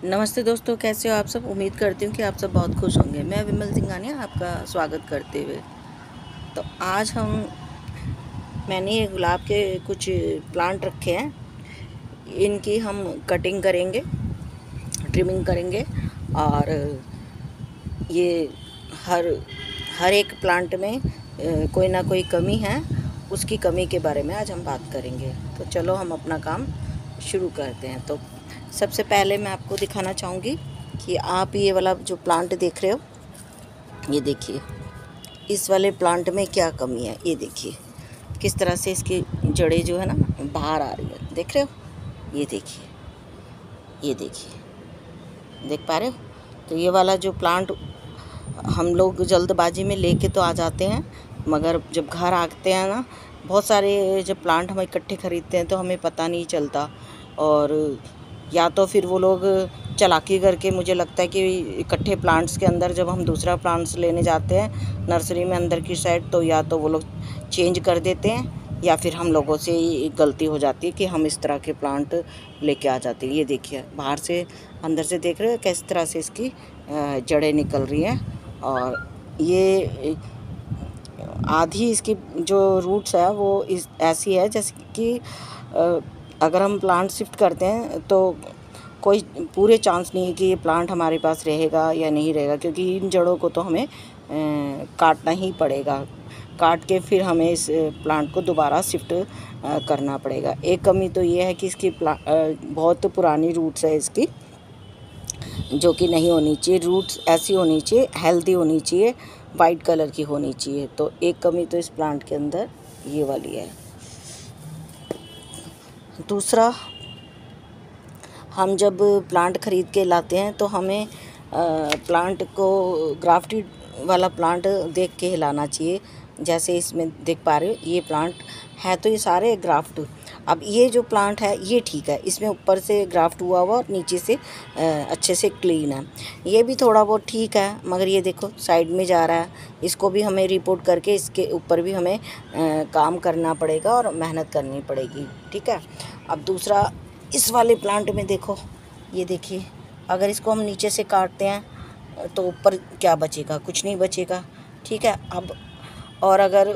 नमस्ते दोस्तों, कैसे हो आप सब। उम्मीद करती हूँ कि आप सब बहुत खुश होंगे। मैं विमल सिंघानिया आपका स्वागत करते हुए तो आज मैंने ये गुलाब के कुछ प्लांट रखे हैं। इनकी हम कटिंग करेंगे, ट्रिमिंग करेंगे और ये हर हर एक प्लांट में कोई ना कोई कमी है, उसकी कमी के बारे में आज हम बात करेंगे। तो चलो हम अपना काम शुरू करते हैं। तो सबसे पहले मैं आपको दिखाना चाहूँगी कि आप ये वाला जो प्लांट देख रहे हो, ये देखिए इस वाले प्लांट में क्या कमी है। ये देखिए किस तरह से इसकी जड़ें जो है ना बाहर आ रही है, देख रहे हो। ये देखिए, ये देखिए, देख पा रहे हो। तो ये वाला जो प्लांट हम लोग जल्दबाजी में लेके तो आ जाते हैं, मगर जब घर आते हैं ना, बहुत सारे जब प्लांट हम इकट्ठे ख़रीदते हैं तो हमें पता नहीं चलता। और या तो फिर वो लोग चालाकी करके, मुझे लगता है कि इकट्ठे प्लांट्स के अंदर जब हम दूसरा प्लांट्स लेने जाते हैं नर्सरी में अंदर की साइड, तो या तो वो लोग चेंज कर देते हैं या फिर हम लोगों से ही गलती हो जाती है कि हम इस तरह के प्लांट लेके आ जाते हैं। ये देखिए बाहर से अंदर से देख रहे हो किस तरह से इसकी जड़ें निकल रही हैं। और ये आधी इसकी जो रूट्स है वो ऐसी है जैसे कि अगर हम प्लांट शिफ्ट करते हैं तो कोई पूरे चांस नहीं है कि ये प्लांट हमारे पास रहेगा या नहीं रहेगा, क्योंकि इन जड़ों को तो हमें काटना ही पड़ेगा। काट के फिर हमें इस प्लांट को दोबारा शिफ्ट करना पड़ेगा। एक कमी तो ये है कि इसकी बहुत पुरानी रूट्स है इसकी, जो कि नहीं होनी चाहिए। रूट्स ऐसी होनी चाहिए, हेल्दी होनी चाहिए, वाइट कलर की होनी चाहिए। तो एक कमी तो इस प्लांट के अंदर ये वाली है। दूसरा, हम जब प्लांट ख़रीद के लाते हैं तो हमें प्लांट को ग्राफ्टेड वाला प्लांट देख के हिलाना चाहिए। जैसे इसमें देख पा रहे हो ये प्लांट है, तो ये सारे ग्राफ्ट। अब ये जो प्लांट है ये ठीक है, इसमें ऊपर से ग्राफ्ट हुआ हुआ और नीचे से अच्छे से क्लीन है। ये भी थोड़ा बहुत ठीक है, मगर ये देखो साइड में जा रहा है। इसको भी हमें रिपोर्ट करके इसके ऊपर भी हमें काम करना पड़ेगा और मेहनत करनी पड़ेगी, ठीक है। अब दूसरा, इस वाले प्लांट में देखो, ये देखिए अगर इसको हम नीचे से काटते हैं तो ऊपर क्या बचेगा, कुछ नहीं बचेगा, ठीक है। अब और अगर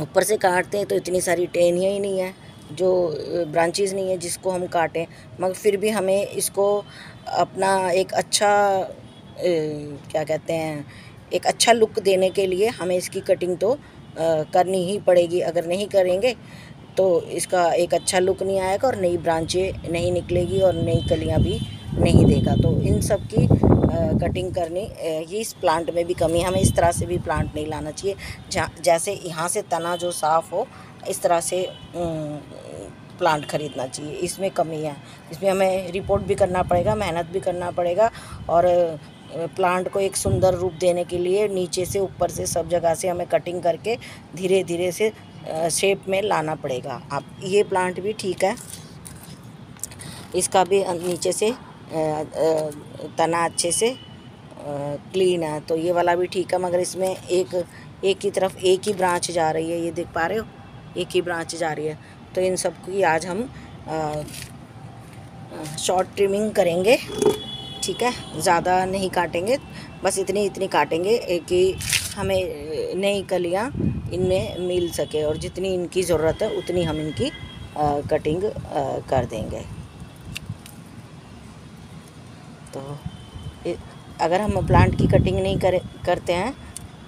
ऊपर से काटते हैं तो इतनी सारी टहनियाँ ही नहीं है, जो ब्रांचेस नहीं है जिसको हम काटें, मगर फिर भी हमें इसको अपना एक अच्छा क्या कहते हैं, एक अच्छा लुक देने के लिए हमें इसकी कटिंग तो करनी ही पड़ेगी। अगर नहीं करेंगे तो इसका एक अच्छा लुक नहीं आएगा और नई ब्रांचें नहीं निकलेगी और नई कलियां भी नहीं देगा। तो इन सब की कटिंग करनी, ये इस प्लांट में भी कमी है। हमें इस तरह से भी प्लांट नहीं लाना चाहिए जैसे यहाँ से तना जो साफ़ हो, इस तरह से प्लांट ख़रीदना चाहिए। इसमें कमी है, इसमें हमें रिपोर्ट भी करना पड़ेगा, मेहनत भी करना पड़ेगा और प्लांट को एक सुंदर रूप देने के लिए नीचे से ऊपर से सब जगह से हमें कटिंग करके धीरे धीरे से शेप में लाना पड़ेगा। अब ये प्लांट भी ठीक है, इसका भी नीचे से तना अच्छे से क्लीन है, तो ये वाला भी ठीक है। मगर इसमें एक ही तरफ एक ही ब्रांच जा रही है, ये देख पा रहे हो, एक ही ब्रांच जा रही है। तो इन सब की आज हम शॉर्ट ट्रिमिंग करेंगे, ठीक है। ज़्यादा नहीं काटेंगे, बस इतनी काटेंगे कि हमें नई कलियाँ इनमें मिल सके और जितनी इनकी ज़रूरत है उतनी हम इनकी कटिंग कर देंगे। तो अगर हम प्लांट की कटिंग नहीं करते हैं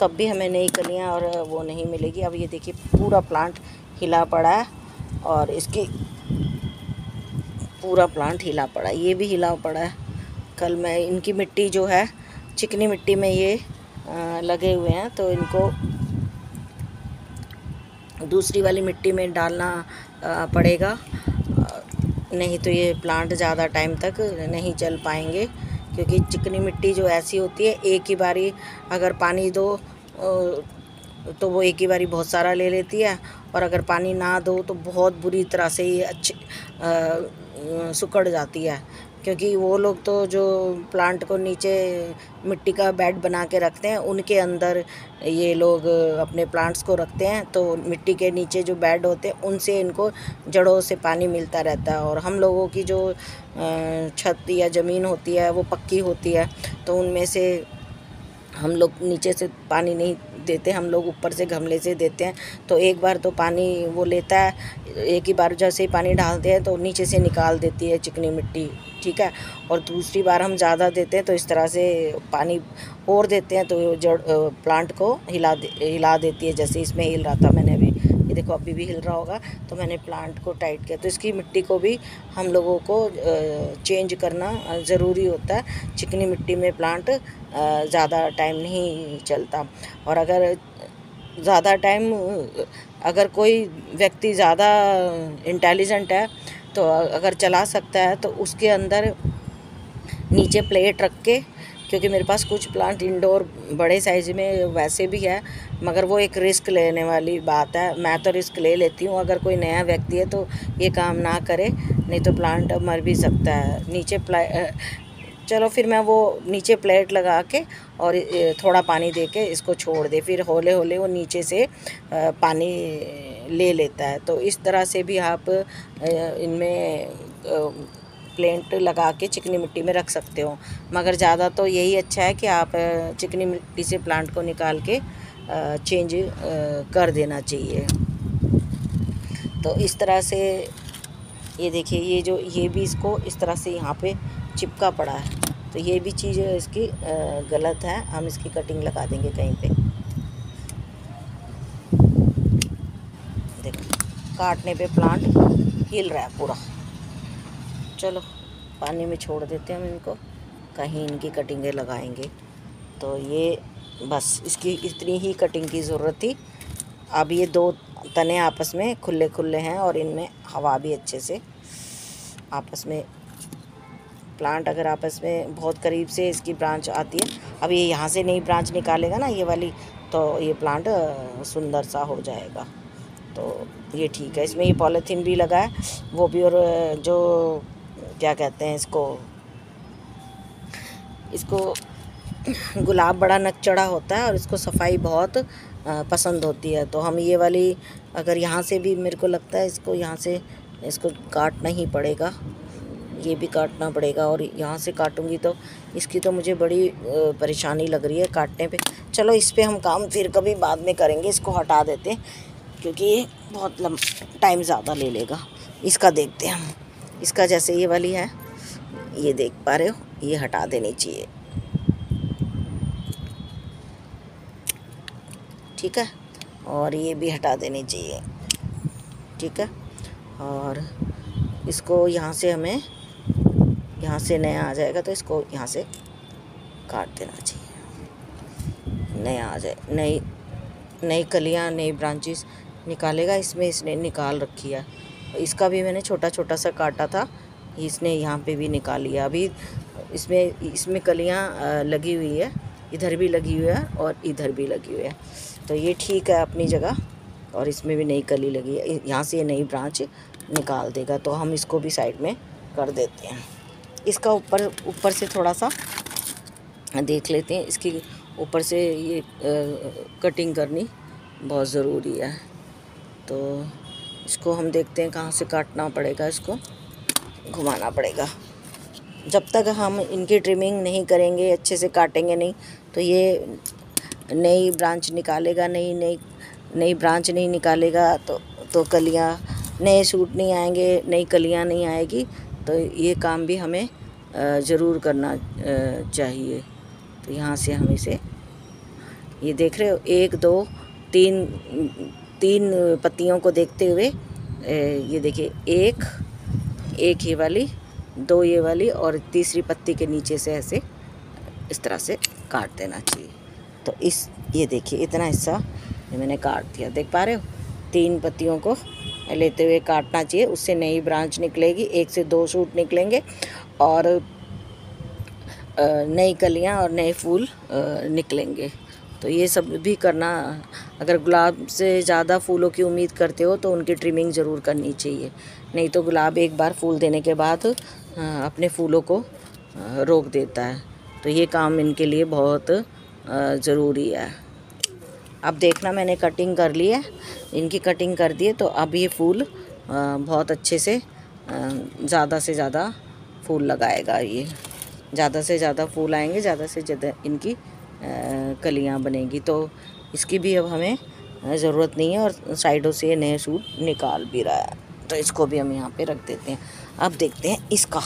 तब भी हमें नई कलियाँ और वो नहीं मिलेगी। अब ये देखिए पूरा प्लांट हिला पड़ा है और इसकी पूरा प्लांट हिला पड़ा है, ये भी हिला पड़ा है। कल मैं इनकी मिट्टी जो है, चिकनी मिट्टी में ये लगे हुए हैं, तो इनको दूसरी वाली मिट्टी में डालना पड़ेगा, नहीं तो ये प्लांट ज़्यादा टाइम तक नहीं चल पाएंगे। क्योंकि चिकनी मिट्टी जो ऐसी होती है, एक ही बारी अगर पानी दो तो वो एक ही बारी बहुत सारा ले लेती है, और अगर पानी ना दो तो बहुत बुरी तरह से ये सिकुड़ जाती है। क्योंकि वो लोग तो जो प्लांट को नीचे मिट्टी का बेड बना के रखते हैं, उनके अंदर ये लोग अपने प्लांट्स को रखते हैं। तो मिट्टी के नीचे जो बेड होते हैं उनसे इनको जड़ों से पानी मिलता रहता है। और हम लोगों की जो छत या ज़मीन होती है वो पक्की होती है, तो उनमें से हम लोग नीचे से पानी नहीं देते, हम लोग ऊपर से गमले से देते हैं। तो एक बार तो पानी वो लेता है, एक ही बार जैसे ही पानी डालते हैं तो नीचे से निकाल देती है चिकनी मिट्टी, ठीक है। और दूसरी बार हम ज़्यादा देते हैं तो इस तरह से पानी और देते हैं तो जड़ प्लांट को हिला देती है, जैसे इसमें हिल रहा था मैंने अभी, ये देखो अभी भी हिल रहा होगा। तो मैंने प्लांट को टाइट किया। तो इसकी मिट्टी को भी हम लोगों को चेंज करना ज़रूरी होता है। चिकनी मिट्टी में प्लांट ज़्यादा टाइम नहीं चलता। और अगर ज़्यादा टाइम, अगर कोई व्यक्ति ज़्यादा इंटेलिजेंट है तो अगर चला सकता है तो उसके अंदर नीचे प्लेट रख के, क्योंकि मेरे पास कुछ प्लांट इंडोर बड़े साइज़ में वैसे भी है, मगर वो एक रिस्क लेने वाली बात है। मैं तो रिस्क ले लेती हूँ। अगर कोई नया व्यक्ति है तो ये काम ना करे, नहीं तो प्लांट मर भी सकता है। नीचे चलो फिर मैं वो नीचे प्लेट लगा के और थोड़ा पानी दे के इसको छोड़ दे, फिर हौले हौले वो नीचे से पानी ले लेता है। तो इस तरह से भी आप इनमें प्लेंट लगा के चिकनी मिट्टी में रख सकते हो। मगर ज़्यादा तो यही अच्छा है कि आप चिकनी मिट्टी से प्लांट को निकाल के चेंज कर देना चाहिए। तो इस तरह से ये देखिए, ये भी इसको इस तरह से यहाँ पे चिपका पड़ा है, तो ये भी चीज़ इसकी गलत है। हम इसकी कटिंग लगा देंगे कहीं पे। देखो काटने पे प्लांट हिल रहा है पूरा। चलो पानी में छोड़ देते हैं हम इनको, कहीं इनकी कटिंगें लगाएंगे। तो ये बस इसकी इतनी ही कटिंग की ज़रूरत थी। अब ये दो तने आपस में खुले खुले हैं और इनमें हवा भी अच्छे से आपस में, प्लांट अगर आपस में बहुत करीब से इसकी ब्रांच आती है, अब ये यहाँ से नई ब्रांच निकालेगा ना ये वाली, तो ये प्लांट सुंदर सा हो जाएगा। तो ये ठीक है। इसमें ये पॉलीथीन भी लगा है वो भी, और जो क्या कहते हैं इसको गुलाब बड़ा नकचढ़ा होता है और इसको सफाई बहुत पसंद होती है। तो हम ये वाली, अगर यहाँ से भी मेरे को लगता है इसको यहाँ से इसको काटना ही पड़ेगा, ये भी काटना पड़ेगा। और यहाँ से काटूंगी तो इसकी तो मुझे बड़ी परेशानी लग रही है काटने पे। चलो इस पे हम काम फिर कभी बाद में करेंगे, इसको हटा देते हैं क्योंकि ये बहुत टाइम ज़्यादा ले लेगा। इसका देखते हैं हम, इसका जैसे ये वाली है, ये देख पा रहे हो, ये हटा देनी चाहिए, ठीक है। और ये भी हटा देनी चाहिए, ठीक है। और इसको यहाँ से हमें, यहाँ से नया आ जाएगा तो इसको यहाँ से काट देना चाहिए, नया आ जाए, नई कलियाँ, नई ब्रांचेस निकालेगा। इसमें इसने निकाल रखी है, इसका भी मैंने छोटा छोटा सा काटा था, इसने यहाँ पे भी निकाल लिया। अभी इसमें कलियाँ लगी हुई है, इधर भी लगी हुई है और इधर भी लगी हुई है, तो ये ठीक है अपनी जगह। और इसमें भी नई कली लगी है, यहाँ से ये नई ब्रांच निकाल देगा। तो हम इसको भी साइड में कर देते हैं। इसका ऊपर से थोड़ा सा देख लेते हैं, इसकी ऊपर से ये कटिंग करनी बहुत ज़रूरी है। तो इसको हम देखते हैं कहाँ से काटना पड़ेगा, इसको घुमाना पड़ेगा। जब तक हम इनकी ट्रिमिंग नहीं करेंगे, अच्छे से काटेंगे नहीं, तो ये नई ब्रांच निकालेगा, नई ब्रांच नहीं निकालेगा तो कलियाँ, नए सूट नहीं आएंगे, नई कलियाँ नहीं आएगी। तो ये काम भी हमें ज़रूर करना चाहिए। तो यहाँ से हम इसे, ये देख रहे हो, 1 2 3 पत्तियों को देखते हुए ये देखिए, एक ये वाली, 2 ये वाली और तीसरी पत्ती के नीचे से ऐसे इस तरह से काट देना चाहिए। तो ये देखिए इतना हिस्सा ये मैंने काट दिया, देख पा रहे हो। 3 पत्तियों को लेते हुए काटना चाहिए, उससे नई ब्रांच निकलेगी, 1 से 2 सूट निकलेंगे और नई कलियां और नए फूल निकलेंगे। तो ये सब भी करना, अगर गुलाब से ज़्यादा फूलों की उम्मीद करते हो तो उनकी ट्रिमिंग ज़रूर करनी चाहिए, नहीं तो गुलाब एक बार फूल देने के बाद अपने फूलों को रोक देता है। तो ये काम इनके लिए बहुत ज़रूरी है। अब देखना मैंने कटिंग कर ली है, इनकी कटिंग कर दी है। तो अब ये फूल बहुत अच्छे से ज़्यादा से ज़्यादा फूल लगाएगा। ये ज़्यादा से ज़्यादा फूल आएंगे, ज़्यादा से ज़्यादा इनकी कलियां बनेगी। तो इसकी भी अब हमें ज़रूरत नहीं है, और साइडों से नए सूट निकाल भी रहा है। तो इसको भी हम यहाँ पे रख देते हैं। अब देखते हैं इसका,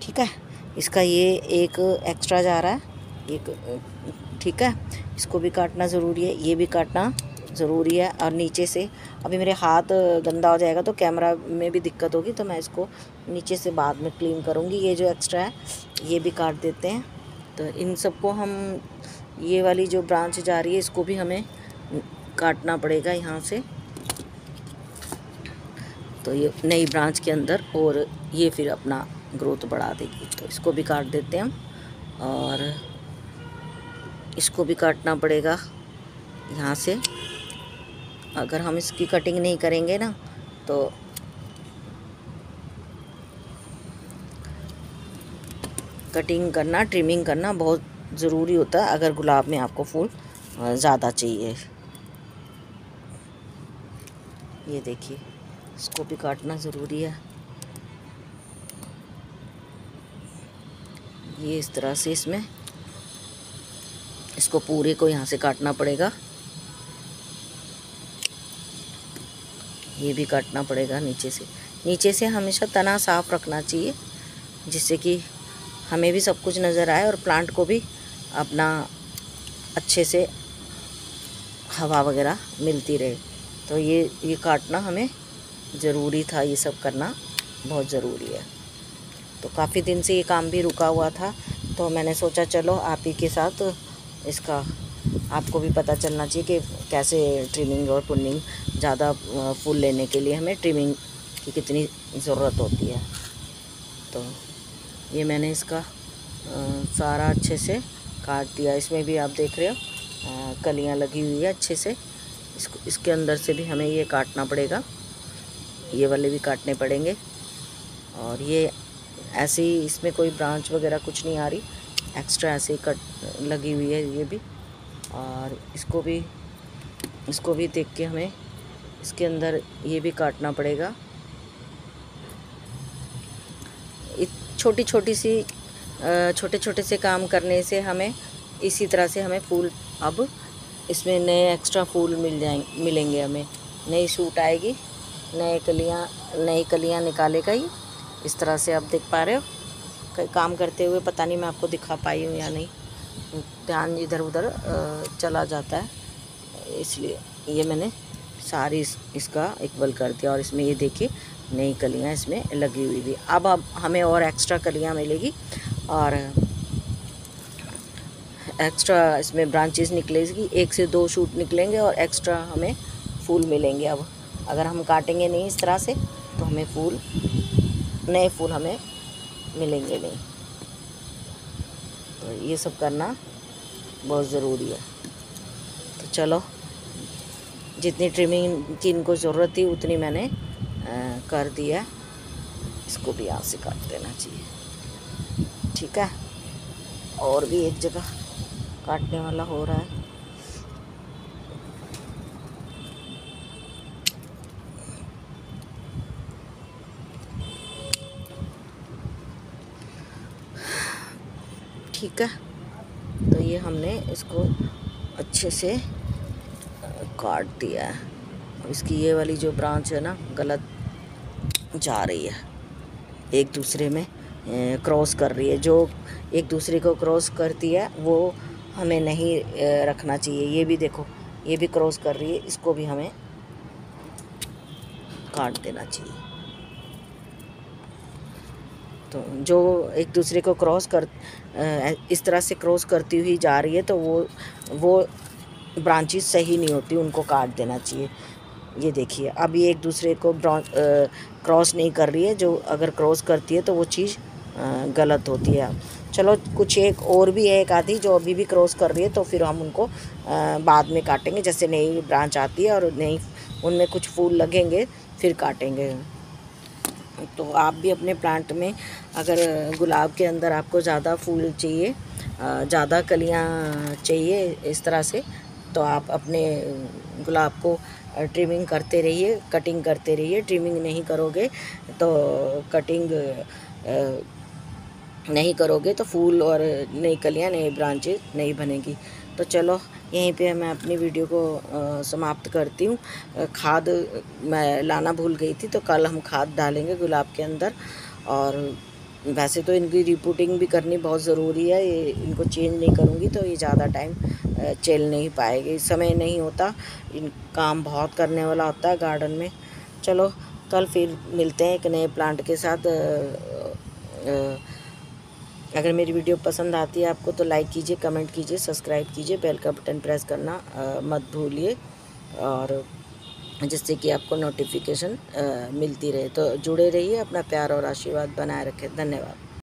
ठीक है। इसका ये एक एक्स्ट्रा जा रहा है, एक, ठीक है। इसको भी काटना ज़रूरी है, ये भी काटना ज़रूरी है। और नीचे से अभी मेरे हाथ गंदा हो जाएगा तो कैमरा में भी दिक्कत होगी, तो मैं इसको नीचे से बाद में क्लीन करूँगी। ये जो एक्स्ट्रा है ये भी काट देते हैं। तो इन सबको हम, ये वाली जो ब्रांच जा रही है इसको भी हमें काटना पड़ेगा यहाँ से। तो ये नई ब्रांच के अंदर, और ये फिर अपना ग्रोथ बढ़ा देगी। तो इसको भी काट देते हैं हम, और इसको भी काटना पड़ेगा यहाँ से। अगर हम इसकी कटिंग नहीं करेंगे ना, तो कटिंग करना, ट्रिमिंग करना बहुत ज़रूरी होता है अगर गुलाब में आपको फूल ज़्यादा चाहिए। ये देखिए, इसको भी काटना ज़रूरी है। ये इस तरह से इसको पूरे को यहाँ से काटना पड़ेगा। ये भी काटना पड़ेगा नीचे से हमेशा तना साफ़ रखना चाहिए, जिससे कि हमें भी सब कुछ नज़र आए और प्लांट को भी अपना अच्छे से हवा वगैरह मिलती रहे। तो ये काटना हमें ज़रूरी था, ये सब करना बहुत ज़रूरी है। तो काफ़ी दिन से ये काम भी रुका हुआ था, तो मैंने सोचा चलो आप ही के साथ इसका आपको भी पता चलना चाहिए कि कैसे ट्रिमिंग और प्रूनिंग, ज़्यादा फूल लेने के लिए हमें ट्रिमिंग की कितनी ज़रूरत होती है। तो ये मैंने इसका सारा अच्छे से काट दिया। इसमें भी आप देख रहे हो कलियां लगी हुई है अच्छे से। इसके अंदर से भी हमें ये काटना पड़ेगा, ये वाले भी काटने पड़ेंगे। और ये ऐसे ही, इसमें कोई ब्रांच वगैरह कुछ नहीं आ रही, एक्स्ट्रा ऐसे ही कट लगी हुई है ये भी। और इसको भी देख के हमें इसके अंदर ये भी काटना पड़ेगा। छोटे छोटे से काम करने से हमें इसी तरह से हमें फूल, अब इसमें नए एक्स्ट्रा फूल मिलेंगे हमें, नई सूट आएगी, नई कलियां निकालेगा ये। इस तरह से आप देख पा रहे हो काम करते हुए। पता नहीं मैं आपको दिखा पाई हूँ या नहीं, ध्यान इधर उधर चला जाता है, इसलिए ये मैंने सारी इसका इक्वल कर दिया। और इसमें ये देखिए नई कलियां इसमें लगी हुई थी। अब हमें और एक्स्ट्रा कलियां मिलेगी, और एक्स्ट्रा इसमें ब्रांचेस निकलेगी, 1 से 2 शूट निकलेंगे और एक्स्ट्रा हमें फूल मिलेंगे। अब अगर हम काटेंगे नहीं इस तरह से तो हमें नए फूल हमें मिलेंगे नहीं। तो ये सब करना बहुत ज़रूरी है। तो चलो, जितनी ट्रिमिंग की इनको ज़रूरत थी उतनी मैंने कर दी है। इसको भी यहाँ से काट देना चाहिए, ठीक है। और भी एक जगह काटने वाला हो रहा है। ठीक है, तो ये हमने इसको अच्छे से काट दिया है। इसकी ये वाली जो ब्रांच है ना, गलत जा रही है, एक दूसरे में क्रॉस कर रही है। जो एक दूसरे को क्रॉस करती है वो हमें नहीं रखना चाहिए। ये भी देखो, ये भी क्रॉस कर रही है, इसको भी हमें काट देना चाहिए। तो जो एक दूसरे को इस तरह से क्रॉस करती हुई जा रही है, तो वो ब्रांचेस सही नहीं होती, उनको काट देना चाहिए। ये देखिए, अब ये एक दूसरे को क्रॉस नहीं कर रही है। जो अगर क्रॉस करती है तो वो चीज़ गलत होती है। चलो, कुछ एक और भी है, एक आधी जो अभी भी क्रॉस कर रही है, तो फिर हम उनको बाद में काटेंगे। जैसे नई ब्रांच आती है और नई उनमें कुछ फूल लगेंगे, फिर काटेंगे। तो आप भी अपने प्लांट में अगर गुलाब के अंदर आपको ज़्यादा फूल चाहिए, ज़्यादा कलियां चाहिए इस तरह से, तो आप अपने गुलाब को ट्रिमिंग करते रहिए, कटिंग करते रहिए। ट्रिमिंग नहीं करोगे तो कटिंग नहीं करोगे तो फूल और नई कलियां, नई ब्रांचेज नहीं बनेगी। तो चलो यहीं पे मैं अपनी वीडियो को समाप्त करती हूँ। खाद मैं लाना भूल गई थी, तो कल हम खाद डालेंगे गुलाब के अंदर। और वैसे तो इनकी रिपोर्टिंग भी करनी बहुत ज़रूरी है, ये इनको चेंज नहीं करूँगी तो ये ज़्यादा टाइम चल नहीं पाएगी, समय नहीं होता, इन काम बहुत करने वाला होता है गार्डन में। चलो कल फिर मिलते हैं एक नए प्लांट के साथ। अगर मेरी वीडियो पसंद आती है आपको तो लाइक कीजिए, कमेंट कीजिए, सब्सक्राइब कीजिए, बेल का बटन प्रेस करना मत भूलिए, और जिससे कि आपको नोटिफिकेशन मिलती रहे। तो जुड़े रहिए, अपना प्यार और आशीर्वाद बनाए रखें। धन्यवाद।